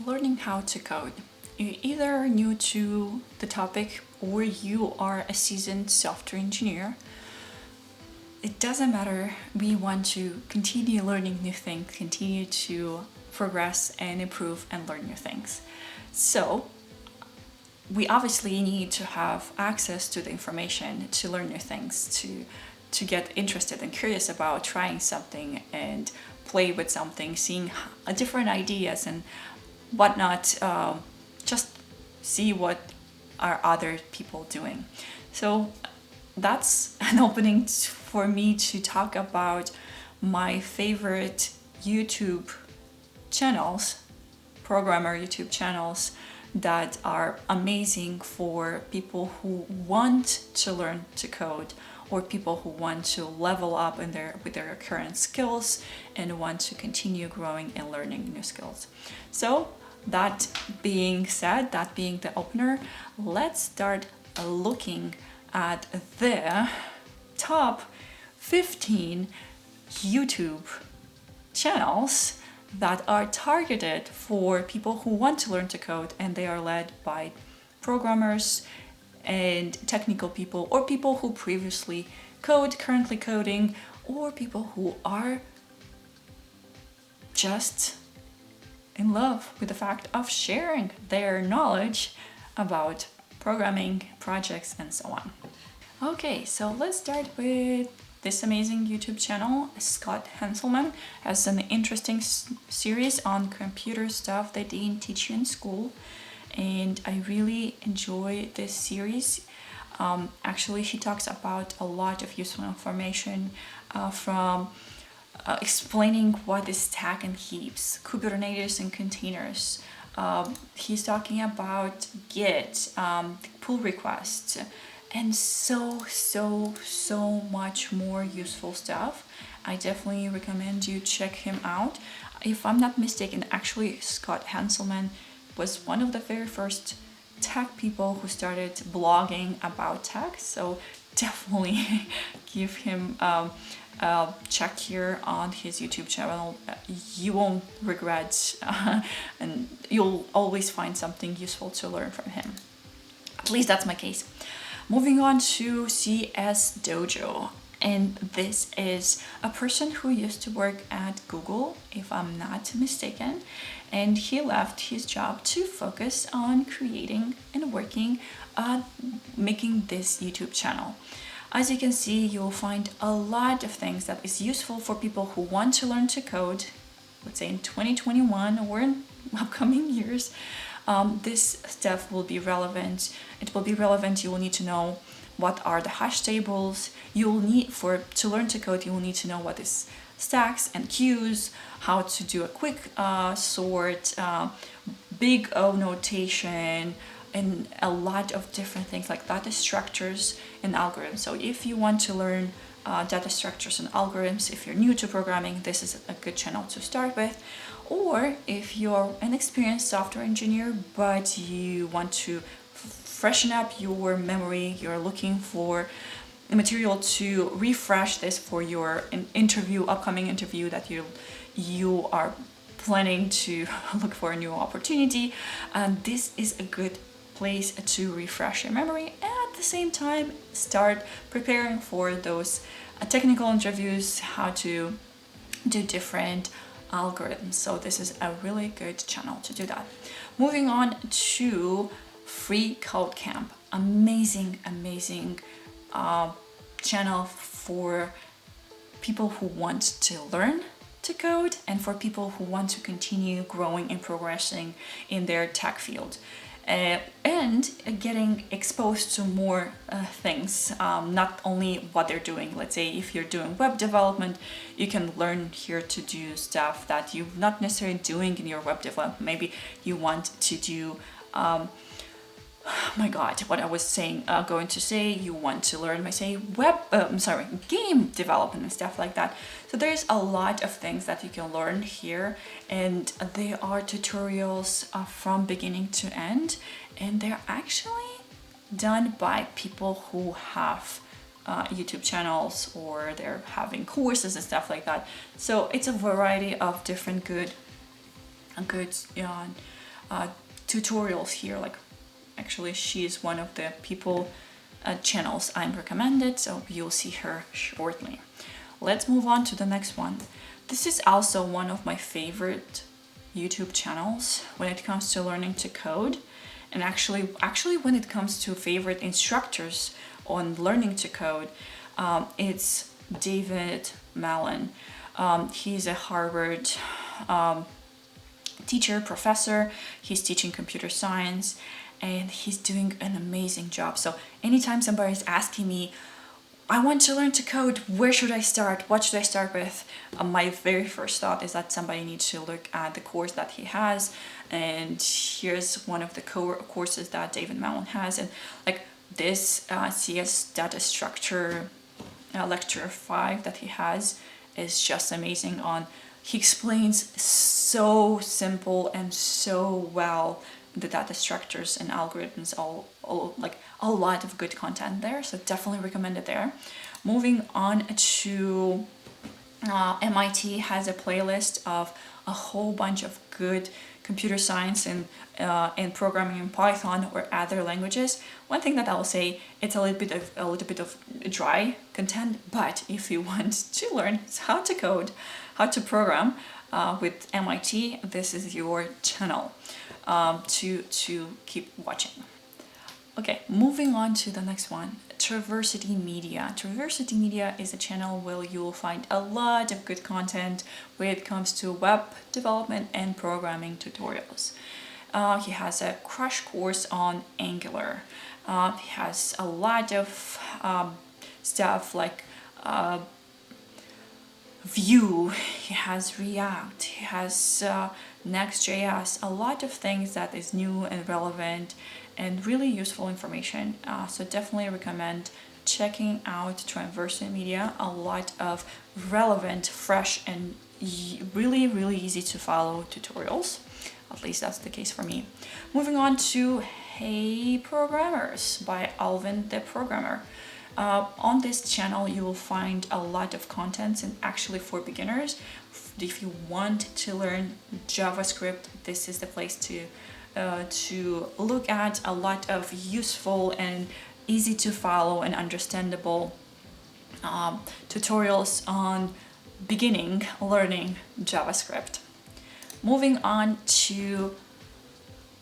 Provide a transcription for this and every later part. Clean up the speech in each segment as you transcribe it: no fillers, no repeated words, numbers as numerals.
learning how to code. You're either new to the topic or you are a seasoned software engineer. It doesn't matter. We want to continue learning new things, continue to progress and improve and learn new things. So, we obviously need to have access to the information to learn new things, to get interested and curious about trying something and play with something, seeing different ideas and whatnot. Just see what are other people doing. So that's an opening for me to talk about my favorite YouTube channels, programmer YouTube channels that are amazing for people who want to learn to code or people who want to level up in with their current skills and want to continue growing and learning new skills. So that being said, that being the opener, let's start looking at the top 15 YouTube channels that are targeted for people who want to learn to code, and they are led by programmers and technical people or people who previously code, currently coding, or people who are just in love with the fact of sharing their knowledge about programming, projects, and so on. Okay, so let's start with this amazing YouTube channel. Scott Hanselman has an interesting series on computer stuff they didn't teach you in school, and I really enjoy this series. Actually, he talks about a lot of useful information from explaining what is stack and heaps, Kubernetes and containers. He's talking about Git, pull requests, and so much more useful stuff. I definitely recommend you check him out. If I'm not mistaken, actually Scott Hanselman was one of the very first tech people who started blogging about tech, so definitely give him a check here on his YouTube channel. You won't regret and you'll always find something useful to learn from him. At least that's my case. Moving on to CS Dojo. And this is a person who used to work at Google, if I'm not mistaken, and he left his job to focus on creating and working on making this YouTube channel. As you can see, you'll find a lot of things that is useful for people who want to learn to code, let's say in 2021 or in upcoming years. This stuff will be relevant. It will be relevant. You will need to know what are the hash tables. You'll need to learn to code. You will need to know what is stacks and queues, how to do a quick sort, big O notation, and a lot of different things like data structures and algorithms. So if you want to learn data structures and algorithms, if you're new to programming, this is a good channel to start with. Or if you're an experienced software engineer but you want to freshen up your memory, you're looking for material to refresh this for your upcoming interview that you are planning to look for a new opportunity, this is a good place to refresh your memory and at the same time start preparing for those technical interviews, how to do different algorithms. So this is a really good channel to do that. Moving on to Free Code Camp. Amazing channel for people who want to learn to code and for people who want to continue growing and progressing in their tech field. And getting exposed to more things, not only what they're doing. Let's say if you're doing web development, you can learn here to do stuff that you're not necessarily doing in your web development. Maybe you want to do my god, what I was saying, going to say, you want to learn, game development and stuff like that. So there's a lot of things that you can learn here, and they are tutorials from beginning to end, and they're actually done by people who have YouTube channels or they're having courses and stuff like that. So it's a variety of different good tutorials here. Like, actually, she is one of the people channels I'm recommended, so you'll see her shortly. Let's move on to the next one. This is also one of my favorite YouTube channels when it comes to learning to code, and actually when it comes to favorite instructors on learning to code, it's David Malin. He's a Harvard teacher, professor. He's teaching computer science, and he's doing an amazing job. So anytime somebody's asking me, I want to learn to code, where should I start? What should I start with? My very first thought is that somebody needs to look at the course that he has. And here's one of the courses that David Malin has. And like this CS data structure lecture 5 that he has is just amazing. He explains so simple and so well the data structures and algorithms, all like a lot of good content there, so definitely recommend it there. Moving on to MIT has a playlist of a whole bunch of good computer science and programming in Python or other languages. One thing that I'll say, it's a little bit of dry content, but if you want to learn how to code, how to program with MIT, this is your channel to keep watching. Okay, moving on to the next one, Traversity Media. Traversity Media is a channel where you will find a lot of good content when it comes to web development and programming tutorials. He has a crash course on Angular. He has a lot of stuff like Vue, he has React, he has Next.js, a lot of things that is new and relevant and really useful information. So definitely recommend checking out Traversity Media. A lot of relevant, fresh, and really easy to follow tutorials. At least that's the case for me. Moving on to Hey Programmers by Alvin the Programmer. On this channel you will find a lot of content, and actually for beginners, if you want to learn JavaScript, this is the place to look at. A lot of useful and easy to follow and understandable tutorials on beginning learning JavaScript. Moving on to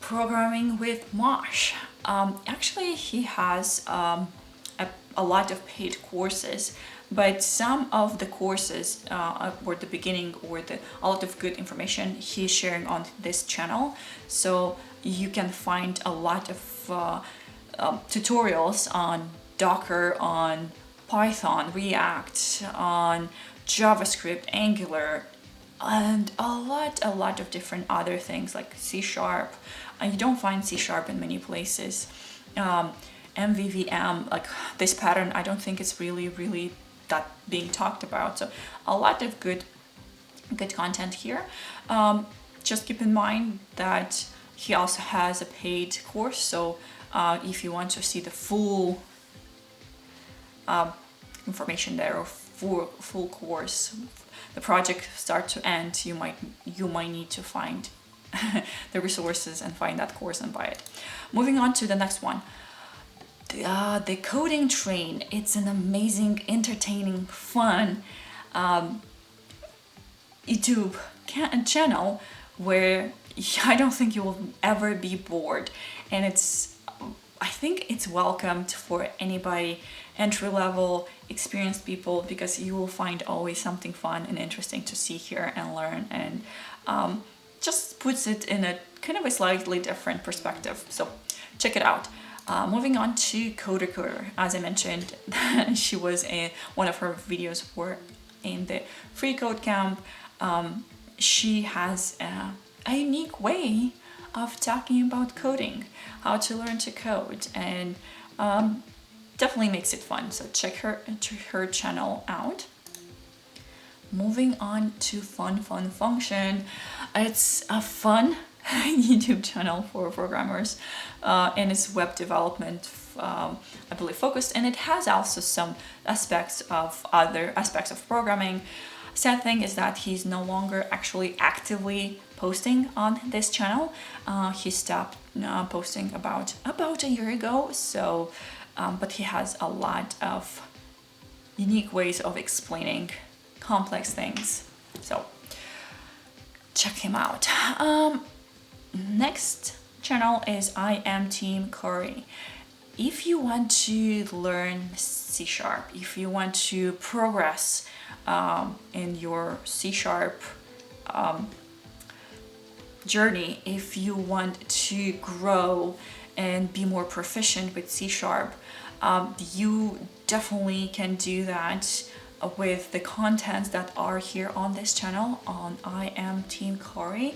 Programming with Mosh. Actually, he has a lot of paid courses, but some of the courses or the beginning or a lot of good information he's sharing on this channel. So you can find a lot of tutorials on Docker, on Python, React, on JavaScript, Angular, and a lot of different other things like C#. You don't find C# in many places. MVVM, like this pattern, I don't think it's really that being talked about. So a lot of good content here. Just keep in mind that he also has a paid course, so if you want to see the full information there, or full course, the project start to end, you might need to find the resources and find that course and buy it. Moving on to the next one. The Coding Train. It's an amazing, entertaining, fun YouTube channel where I don't think you will ever be bored, and I think it's welcomed for anybody, entry-level, experienced people, because you will find always something fun and interesting to see here and learn, and just puts it in a kind of a slightly different perspective. So check it out. Moving on to Coder. As I mentioned, one of her videos were in the Free Code Camp. She has a unique way of talking about coding, how to learn to code, and definitely makes it fun. So check her channel out. Moving on to Fun Function. It's a fun YouTube channel for programmers, and it's web development, I believe, focused, and it has also some other aspects of programming. Sad thing is that he's no longer actually actively posting on this channel. He stopped posting about a year ago, so but he has a lot of unique ways of explaining complex things, so check him out. Next channel is I Am Team Corey. If you want to learn C#, if you want to progress in your C# journey, if you want to grow and be more proficient with C#, you definitely can do that with the contents that are here on this channel on I Am Team Corey.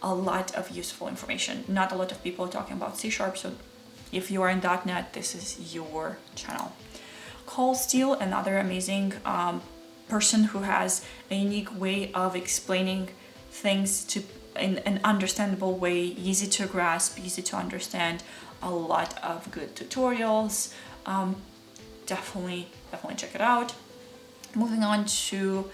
A lot of useful information. Not a lot of people talking about C#, so if you are in .NET, this is your channel. Cole Steele, another amazing person who has a unique way of explaining things in an understandable way, easy to grasp, easy to understand. A lot of good tutorials. Definitely check it out. Moving on to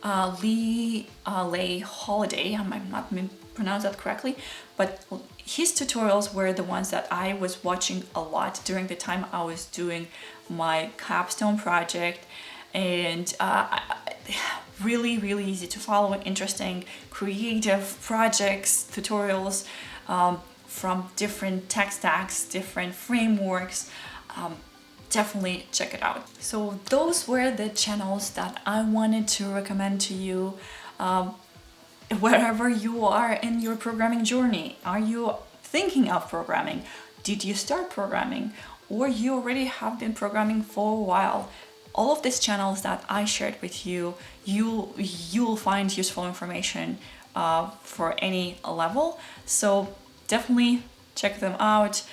Lay Holiday. I might not pronounce that correctly, but his tutorials were the ones that I was watching a lot during the time I was doing my capstone project, and really easy to follow, interesting, creative projects, tutorials from different tech stacks, different frameworks. Definitely check it out. So those were the channels that I wanted to recommend to you. Wherever you are in your programming journey, are you thinking of programming? Did you start programming? Or you already have been programming for a while? All of these channels that I shared with you, you'll find useful information for any level. So definitely check them out.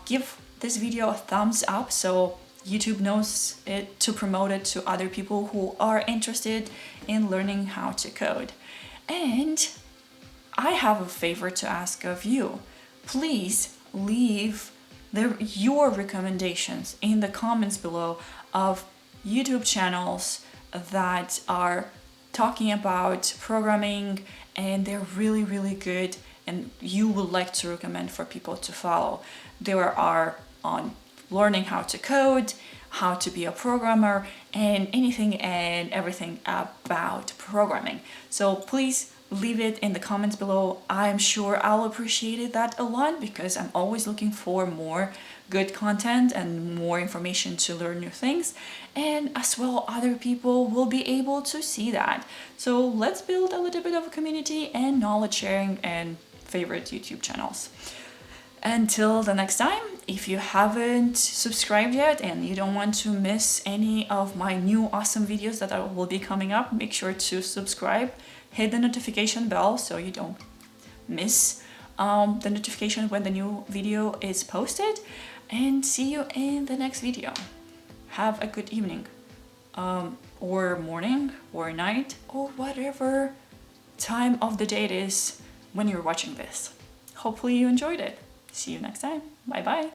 Give this video a thumbs up so YouTube knows it to promote it to other people who are interested in learning how to code. And I have a favor to ask of you. Please leave your recommendations in the comments below of YouTube channels that are talking about programming and they're really good and you would like to recommend for people to follow. There are on learning how to code, how to be a programmer, and anything and everything about programming. So please leave it in the comments below. I'm sure I'll appreciate that a lot because I'm always looking for more good content and more information to learn new things, and as well other people will be able to see that. So let's build a little bit of a community and knowledge sharing and favorite YouTube channels. Until the next time, if you haven't subscribed yet and you don't want to miss any of my new awesome videos that will be coming up, make sure to subscribe, hit the notification bell so you don't miss the notification when the new video is posted, and see you in the next video. Have a good evening, or morning, or night, or whatever time of the day it is when you're watching this. Hopefully you enjoyed it. See you next time. Bye bye.